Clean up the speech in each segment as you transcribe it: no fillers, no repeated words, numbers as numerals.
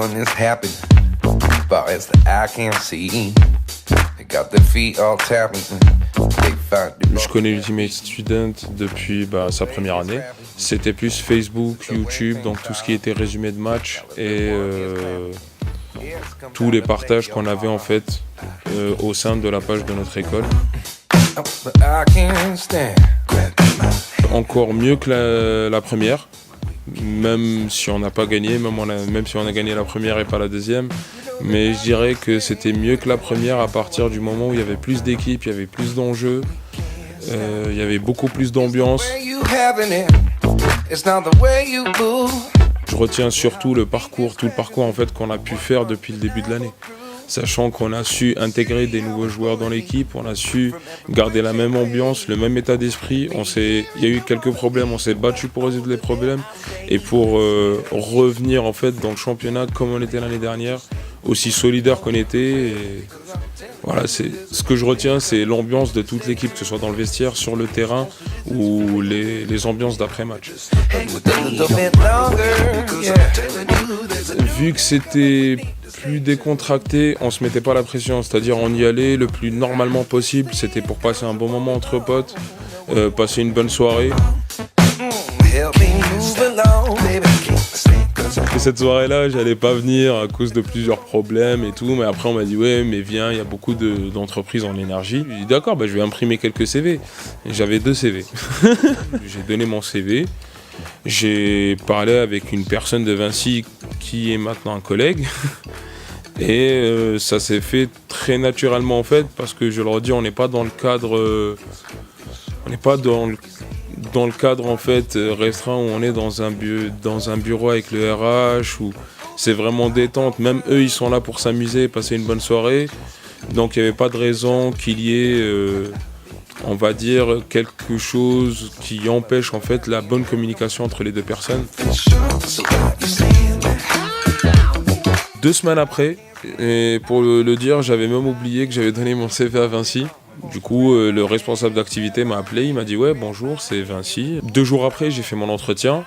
one is happy, as far as the eye can see. They got their feet all tapping. Je connais Ultimate Student depuis sa première année. C'était plus Facebook, YouTube, donc tout ce qui était résumé de match et tous les partages qu'on avait en fait au sein de la page de notre école. Encore mieux que la première, même si on n'a pas gagné, même si on a gagné la première et pas la deuxième. Mais je dirais que c'était mieux que la première à partir du moment où il y avait plus d'équipes, il y avait plus d'enjeux, il y avait beaucoup plus d'ambiance. Je retiens surtout tout le parcours en fait qu'on a pu faire depuis le début de l'année. Sachant qu'on a su intégrer des nouveaux joueurs dans l'équipe, on a su garder la même ambiance, le même état d'esprit. Il y a eu quelques problèmes, on s'est battu pour résoudre les problèmes et pour revenir en fait dans le championnat comme on était l'année dernière, aussi solidaire qu'on était. Et voilà, ce que je retiens, c'est l'ambiance de toute l'équipe, que ce soit dans le vestiaire, sur le terrain ou les ambiances d'après-match. Vu que c'était plus décontracté, on se mettait pas la pression, c'est-à-dire on y allait le plus normalement possible, c'était pour passer un bon moment entre potes, passer une bonne soirée. Et cette soirée-là, j'allais pas venir à cause de plusieurs problèmes et tout, mais après on m'a dit ouais mais viens, il y a beaucoup d'entreprises en énergie. J'ai dit d'accord, je vais imprimer quelques CV. Et j'avais 2 CV. J'ai donné mon CV. J'ai parlé avec une personne de Vinci qui est maintenant un collègue et ça s'est fait très naturellement en fait parce que je leur dis on n'est pas dans le cadre en fait restreint où on est dans un bureau avec le RH où c'est vraiment détente, même eux ils sont là pour s'amuser, passer une bonne soirée, donc il n'y avait pas de raison qu'il y ait on va dire quelque chose qui empêche en fait la bonne communication entre les deux personnes. 2 semaines après, et pour le dire, j'avais même oublié que j'avais donné mon CV à Vinci. Du coup, le responsable d'activité m'a appelé, il m'a dit « Ouais, bonjour, c'est Vinci ». 2 jours après, j'ai fait mon entretien.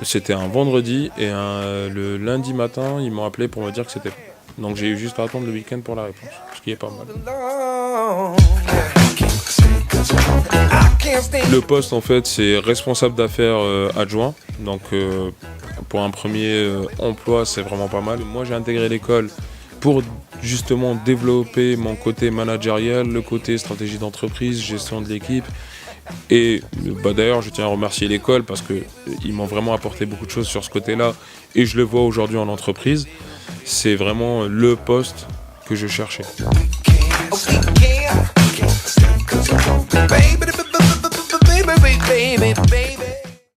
C'était un vendredi et le lundi matin, ils m'ont appelé pour me dire que c'était bon. Donc j'ai eu juste à attendre le week-end pour la réponse, ce qui est pas mal. Le poste en fait c'est responsable d'affaires adjoint, donc pour un premier emploi c'est vraiment pas mal. Moi j'ai intégré l'école pour justement développer mon côté managérial, le côté stratégie d'entreprise, gestion de l'équipe. Et d'ailleurs je tiens à remercier l'école parce qu'ils m'ont vraiment apporté beaucoup de choses sur ce côté-là et je le vois aujourd'hui en entreprise. C'est vraiment le poste que je cherchais.